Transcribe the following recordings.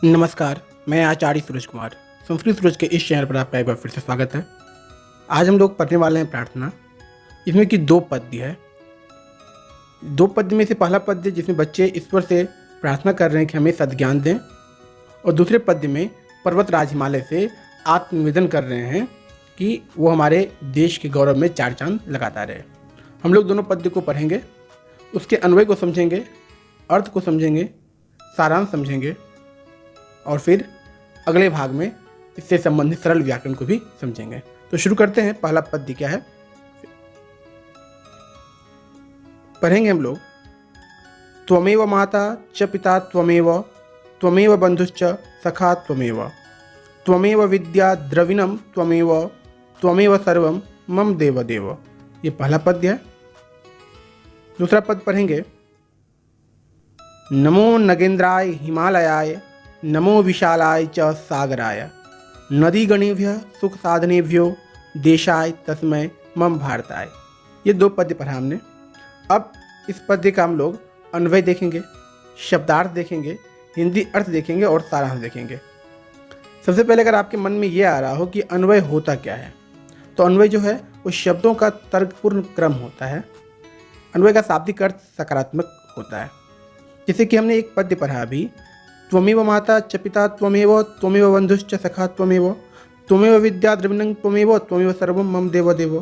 नमस्कार, मैं आचार्य सूरज कुमार। संस्कृत सूरज के इस चैनल पर आपका एक बार फिर से स्वागत है। आज हम लोग पढ़ने वाले हैं प्रार्थना। इसमें कि 2 पद्य है। 2 पद्य में से पहला पद्य जिसमें बच्चे ईश्वर से प्रार्थना कर रहे हैं कि हमें सद्ज्ञान दें, और दूसरे पद्य में पर्वतराज हिमालय से आत्मनिवेदन कर रहे हैं कि वो हमारे देश के गौरव में 4 चांद लगाता रहे। हम लोग दोनों पद्य को पढ़ेंगे, उसके अन्वय को समझेंगे, अर्थ को समझेंगे, सारांश समझेंगे, और फिर अगले भाग में इससे संबंधित सरल व्याकरण को भी समझेंगे। तो शुरू करते हैं। पहला पद्य क्या है पढ़ेंगे हम लोग। त्वमेव माता च पिता त्वमेव, त्वमेव बंधुश्च सखा त्वमेव, त्वमेव विद्या द्रविणम त्वमेव, त्वमेव सर्वम मम देव देव। ये पहला पद्य है। दूसरा पद पढ़ेंगे। नमो नगेंद्राय हिमालयाय, नमो विशालाय च सागराय, नदीगणेभ्यः सुख साधनेभ्यो देशाय तस्मै मम भारताय। ये 2 पद्य पढ़ा हमने। अब इस पद्य का हम लोग अन्वय देखेंगे, शब्दार्थ देखेंगे, हिंदी अर्थ देखेंगे और सारांश देखेंगे। सबसे पहले अगर आपके मन में ये आ रहा हो कि अन्वय होता क्या है, तो अन्वय जो है वो शब्दों का तर्कपूर्ण क्रम होता है। अन्वय का शाब्दिक अर्थ सकारात्मक होता है। जैसे कि हमने एक पद्य पढ़ा अभी, त्वमेव माता च पिता त्वमेव, त्वमेव बंधुश्च सखा त्वमेव, त्वमेव विद्या द्रविणं त्वमेव, त्वमेव सर्वं मम देव देव।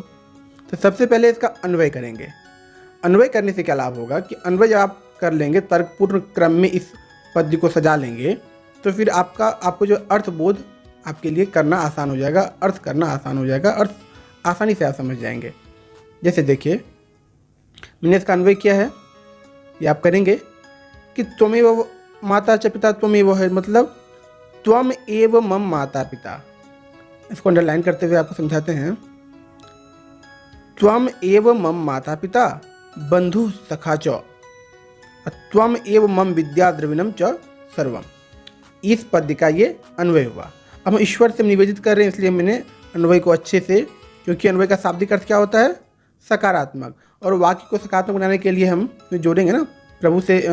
तो सबसे पहले इसका अन्वय करेंगे। अन्वय करने से क्या लाभ होगा कि अन्वय जब आप कर लेंगे, तर्कपूर्ण क्रम में इस पद्य को सजा लेंगे, तो फिर आपको जो अर्थबोध आपके लिए करना आसान हो जाएगा, अर्थ करना आसान हो जाएगा, अर्थ आसानी से आप समझ जाएंगे। जैसे देखिए, मैंने इसका अन्वय किया है, ये आप करेंगे कि त्वमेव माता च पिता त्वमेव है, मतलब त्वम एव मम माता पिता। इसको अंडरलाइन करते हुए आपको समझाते हैं। त्वम एव मम माता पिता बंधु सखा च, त्वम एव मम विद्या द्रविणम च सर्वम। इस पद्य का ये अन्वय हुआ। अब हम ईश्वर से निवेदित कर रहे हैं, इसलिए मैंने अन्वय को अच्छे से, क्योंकि अन्वय का शाब्दिक अर्थ क्या होता है? सकारात्मक। और वाक्य को सकारात्मक बनाने के लिए हम जोड़ेंगे ना, प्रभु से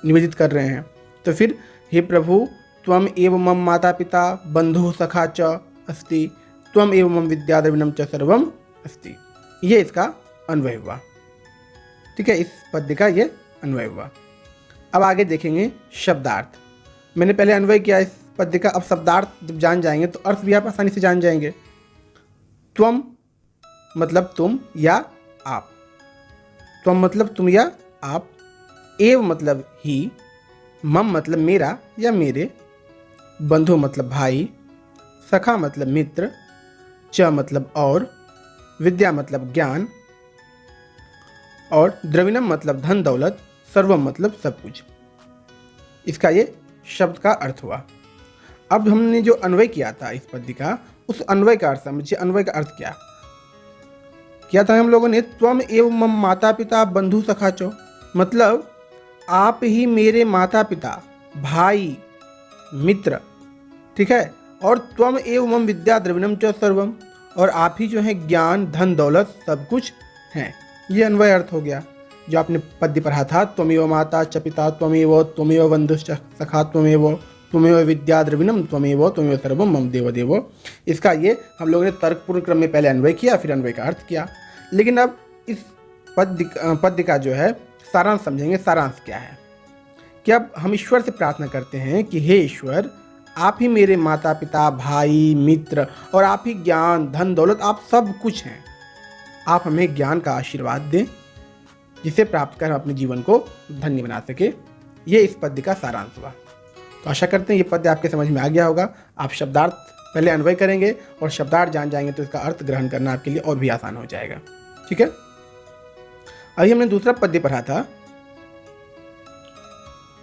निवेदित कर रहे हैं। तो फिर हे प्रभु, त्वम एव मम माता पिता बंधु सखा च अस्ति, त्वम एव मम विद्या द्रविणम च सर्वम अस्ति। ये इसका अन्वय हुआ। ठीक है, इस पद्य का ये अन्वय हुआ। अब आगे देखेंगे शब्दार्थ। मैंने पहले अन्वय किया इस पद्य का, अब शब्दार्थ जब जान जाएंगे तो अर्थ भी आप आसानी से जान जाएंगे। त्वम मतलब तुम या आप, त्वम मतलब तुम या आप, एव मतलब ही, मम मतलब मेरा या मेरे, बंधु मतलब भाई, सखा मतलब मित्र, च मतलब और, विद्या मतलब ज्ञान, और द्रविणम मतलब धन दौलत, सर्वम मतलब सब कुछ। इसका ये शब्द का अर्थ हुआ। अब हमने जो अन्वय किया था इस पद्य का, उस अन्वय का अर्थ समझिए। अन्वय का अर्थ क्या किया था हम लोगों ने? त्वम एव मम माता पिता बंधु सखा चो, मतलब आप ही मेरे माता पिता, भाई, मित्र, ठीक है, और त्वम एव मम विद्या द्रविणम च सर्वम, और आप ही जो है ज्ञान धन दौलत सब कुछ हैं। ये अन्वय अर्थ हो गया जो आपने पद्य पढ़ा था। त्वमेव माता च पिता त्वमेव, त्वमेव बंधुश्च सखा त्वमेव, त्वमेव विद्या द्रविणम त्वमेव, त्वमेव सर्वम मम देव देव। इसका ये हम लोगों ने तर्कपूर्ण क्रम में पहले अन्वय किया, फिर अन्वय का अर्थ किया। लेकिन अब इस पद्य का जो है सारांश समझेंगे। सारांश क्या है कि अब हम ईश्वर से प्रार्थना करते हैं कि हे ईश्वर, आप ही मेरे माता पिता, भाई, मित्र, और आप ही ज्ञान धन दौलत, आप सब कुछ हैं। आप हमें ज्ञान का आशीर्वाद दें जिसे प्राप्त कर हम अपने जीवन को धन्य बना सके। ये इस पद्य का सारांश हुआ। तो आशा करते हैं ये पद्य आपके समझ में आ गया होगा। आप शब्दार्थ पहले अन्वय करेंगे और शब्दार्थ जान जाएंगे तो इसका अर्थ ग्रहण करना आपके लिए और भी आसान हो जाएगा। ठीक है, अभी हमने दूसरा पद्य पढ़ा था।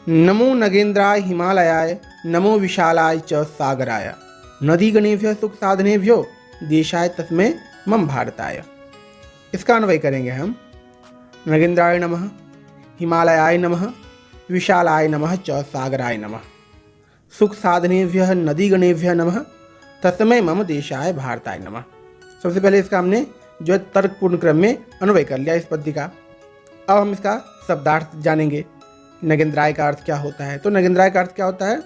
नमो नगेंद्राय हिमालयाय, नमो विशालाय च सागराय, नदीगणेभ्यः सुख साधनेभ्यो देशाय तस्मै मम भारताय। इसका अन्वय करेंगे हम। नगेंद्राय नमः, हिमालयाय नमः, विशालाय नमः च सागराय नमः, सुख साधनेभ्यः नदीगणेभ्यः नमः, तस्मै मम देशाय भारताय नमः। सबसे पहले इसका हमने जो है तर्कपूर्ण क्रम में अन्वय कर लिया इस पद्य का। अब हम इसका शब्दार्थ जानेंगे। नगेंद्राय का अर्थ क्या होता है? तो नगेंद्राय का अर्थ क्या होता है?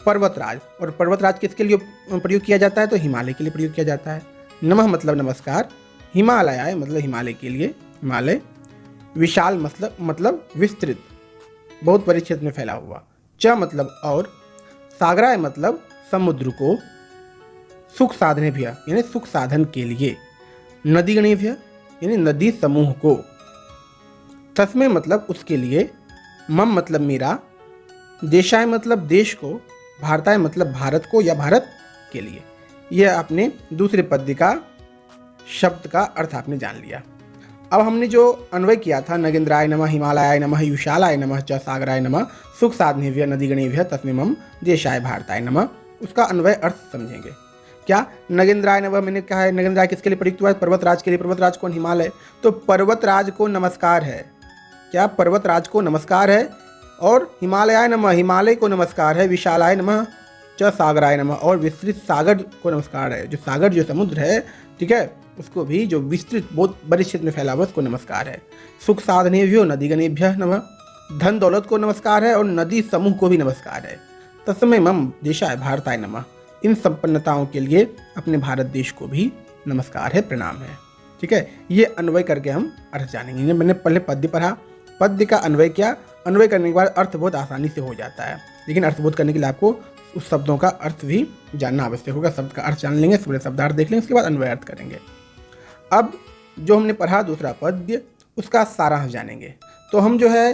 पर्वतराज। और पर्वतराज किसके लिए प्रयोग किया जाता है? तो हिमालय के लिए प्रयोग किया जाता है। नमः मतलब नमस्कार, हिमालयाय मतलब हिमालय के लिए, हिमालय। विशाल मतलब विस्तृत, बहुत बड़े क्षेत्र में फैला हुआ। च मतलब और, सागराय मतलब समुद्र को, सुख साधनेभ्य यानी सुख साधन के लिए, नदीगणेभ्य यानी नदी समूह को, तस्मै मतलब उसके लिए, मम मतलब मेरा, देशाय मतलब देश को, भारताय मतलब भारत को या भारत के लिए। यह आपने दूसरे पद्य का शब्द का अर्थ आपने जान लिया। अब हमने जो अन्वय किया था, नगेंद्राय नमः, हिमालयाय नमः, विशालाय नमः, च सागराय नमः, सुख साधनेभ्य नदीगणेभ्य तस्मै मम देशाय भारताय नमः, उसका अन्वय अर्थ समझेंगे। क्या? नगेंद्राय नमः मैंने कहा है, नगेंद्राय किसके लिए प्रयुक्त हुआ है? पर्वतराज के लिए। पर्वतराज कौन? हिमालय। तो पर्वतराज को नमस्कार है। क्या? पर्वतराज को नमस्कार है। और हिमालयाय नमः, हिमालय को नमस्कार है। विशालाय नमः, च सागराय नमः, और विस्तृत सागर को नमस्कार है। जो सागर, जो समुद्र है, ठीक है, उसको भी, जो विस्तृत बहुत बड़े क्षेत्र में फैला हुआ, उसको नमस्कार है। सुख साधनेभ्यो नदीगणेभ्यः नमः, धन दौलत को नमस्कार है और नदी समूह को भी नमस्कार है। तस्मै मम देशाय भारताय नमः, इन संपन्नताओं के लिए अपने भारत देश को भी नमस्कार है, प्रणाम है। ठीक है, ये अन्वय करके हम अर्थ जानेंगे। मैंने पहले पद्य पढ़ा, पद्य का अन्वय किया, अन्वय करने के बाद अर्थ बहुत आसानी से हो जाता है। लेकिन अर्थबोध करने के लिए आपको उस शब्दों का अर्थ भी जानना आवश्यक होगा। शब्द का अर्थ जान लेंगे, पूरे शब्दार्थ देख लेंगे, उसके बाद अन्वय अर्थ करेंगे। अब जो हमने पढ़ा दूसरा पद्य, उसका सारांश जानेंगे। तो हम जो है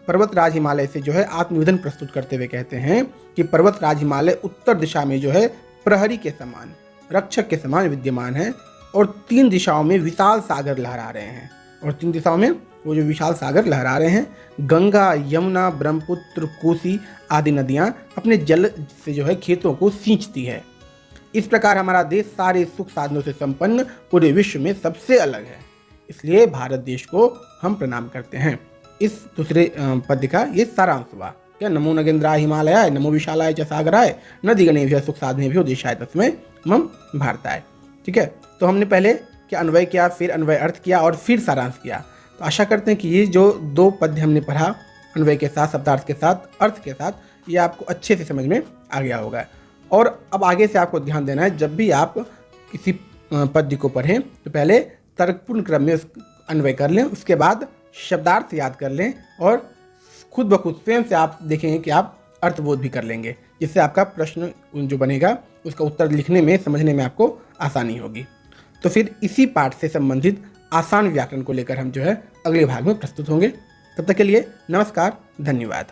पर्वतराज हिमालय से जो है आत्मनिवेदन प्रस्तुत करते हुए कहते हैं कि पर्वतराज हिमालय उत्तर दिशा में जो है प्रहरी के समान, रक्षक के समान विद्यमान है और 3 दिशाओं में विशाल सागर लहरा रहे हैं। और 3 दिशाओं में वो जो विशाल सागर लहरा रहे हैं, गंगा, यमुना, ब्रह्मपुत्र, कोसी आदि नदियाँ अपने जल से जो है खेतों को सींचती है। इस प्रकार हमारा देश सारे सुख साधनों से संपन्न पूरे विश्व में सबसे अलग है। इसलिए भारत देश को हम प्रणाम करते हैं। इस दूसरे पद्य का ये सारांश हुआ। क्या? नमो नगेंद्राय हिमालयाय, नमो विशालाय च सागराय, नदीगणेभ्यः सुख साधनेभ्यो देशाय तस्मै मम भारताय। ठीक है, तो हमने पहले क्या अन्वय किया, फिर अन्वय अर्थ किया और फिर सारांश किया। तो आशा करते हैं कि ये जो 2 पद्य हमने पढ़ा, अन्वय के साथ, शब्दार्थ के साथ, अर्थ के साथ, ये आपको अच्छे से समझ में आ गया होगा। और अब आगे से आपको ध्यान देना है, जब भी आप किसी पद्य को पढ़ें तो पहले तर्कपूर्ण क्रम में अन्वय कर लें, उसके बाद शब्दार्थ याद कर लें और खुद ब खुद स्वयं से आप देखेंगे कि आप अर्थबोध भी कर लेंगे, जिससे आपका प्रश्न जो बनेगा उसका उत्तर लिखने में, समझने में आपको आसानी होगी। तो फिर इसी पाठ से संबंधित आसान व्याकरण को लेकर हम जो है अगले भाग में प्रस्तुत होंगे। तब तक के लिए नमस्कार, धन्यवाद।